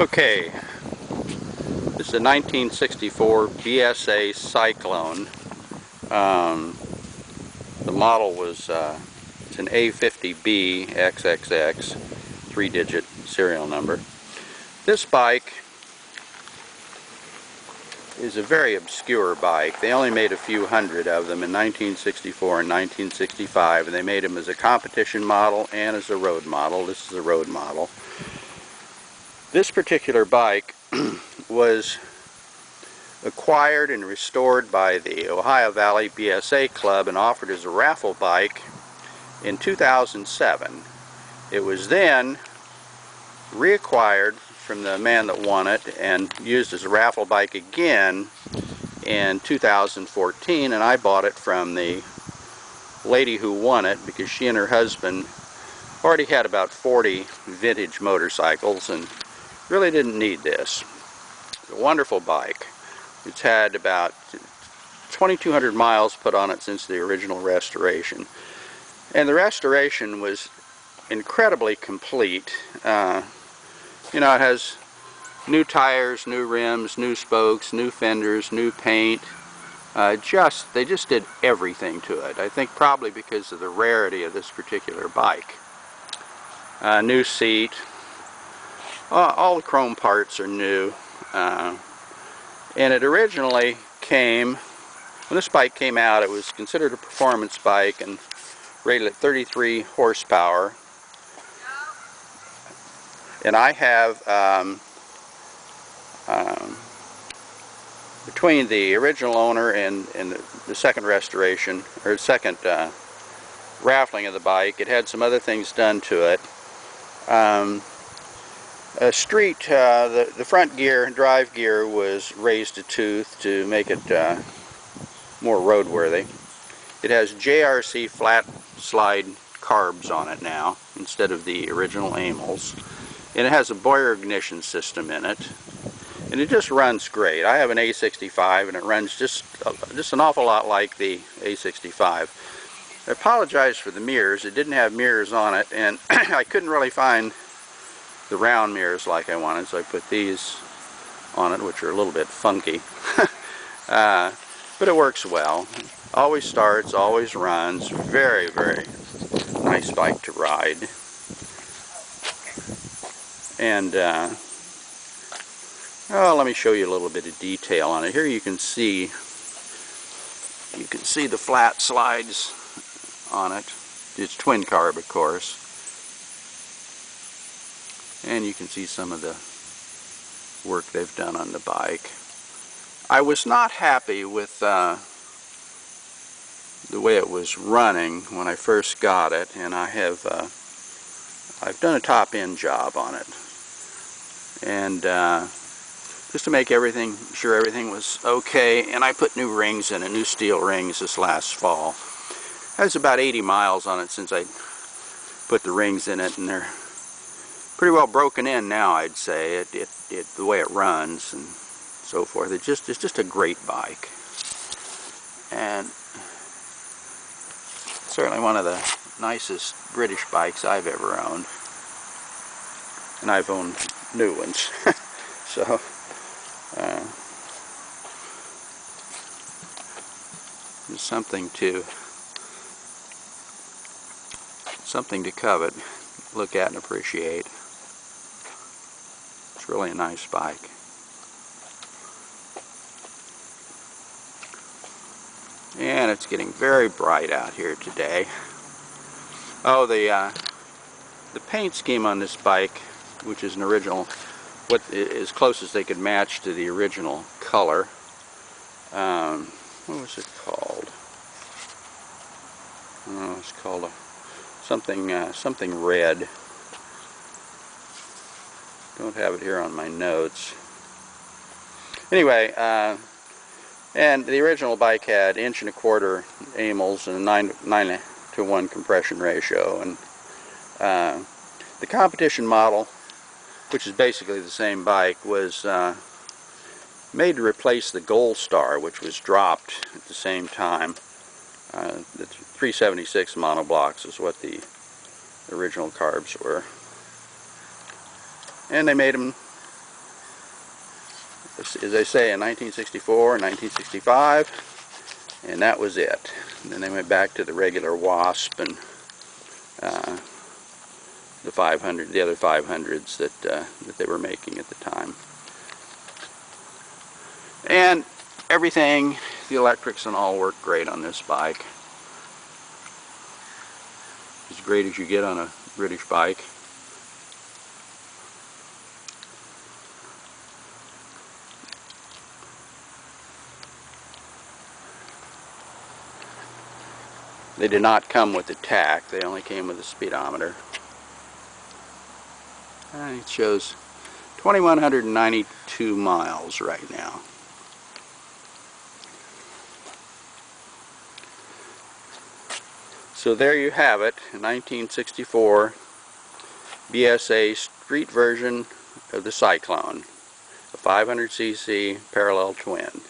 Okay, this is a 1964 BSA Cyclone. The model was it's an A50B XXX, 3-digit serial number. This bike is a very obscure bike. They only made a few hundred of them in 1964 and 1965, and they made them as a competition model and as a road model. This is a road model. This particular bike was acquired and restored by the Ohio Valley BSA Club and offered as a raffle bike in 2007. It was then reacquired from the man that won it and used as a raffle bike again in 2014, and I bought it from the lady who won it because she and her husband already had about 40 vintage motorcycles and really didn't need this. It's a wonderful bike. It's had about 2,200 miles put on it since the original restoration. And the restoration was incredibly complete. You know, it has new tires, new rims, new spokes, new fenders, new paint. They just did everything to it. I think probably because of the rarity of this particular bike. New seat. All the chrome parts are new. And it originally came, when this bike came out, it was considered a performance bike and rated at 33 horsepower. And I have, between the original owner and the second restoration, or second raffling of the bike, it had some other things done to it. The front gear, drive gear, was raised a tooth to make it more roadworthy. It has JRC flat slide carbs on it now instead of the original Amels, and it has a Boyer ignition system in it, and it just runs great. I have an A65 and it runs just an awful lot like the A65. I apologize for the mirrors. It didn't have mirrors on it, and I couldn't really find the round mirrors like I wanted, so I put these on it, which are a little bit funky. But it works well. Always starts, always runs. Very, very nice bike to ride. And let me show you a little bit of detail on it. Here you can see the flat slides on it. It's twin carb, of course. And you can see some of the work they've done on the bike. I was not happy with the way it was running when I first got it, and I've done a top end job on it, and just to make sure everything was okay. And I put new rings in it, new steel rings, this last fall. It has about 80 miles on it since I put the rings in it, and they're pretty well broken in now, I'd say. The way it runs and so forth. It's just a great bike, and certainly one of the nicest British bikes I've ever owned. And I've owned new ones. So it's something to covet, look at and appreciate. It's really a nice bike. And it's getting very bright out here today. Oh, the paint scheme on this bike, which is an original, as close as they could match to the original color. What was it called? Oh, it's called something red. Don't have it here on my notes. Anyway, and the original bike had 1.25" Amels and a 9:1 compression ratio. And the competition model, which is basically the same bike, was made to replace the Gold Star, which was dropped at the same time. The 376 monoblocks is what the original carbs were. And they made them as I say, in 1964 and 1965, and that was it. And then they went back to the regular Wasp and the 500, the other 500s that they were making at the time. And everything, the electrics and all, worked great on this bike. As great as you get on a British bike. They did not come with the tach, they only came with a speedometer. And it shows 2,192 miles right now. So there you have it, a 1964 BSA street version of the Cyclone, a 500cc parallel twin.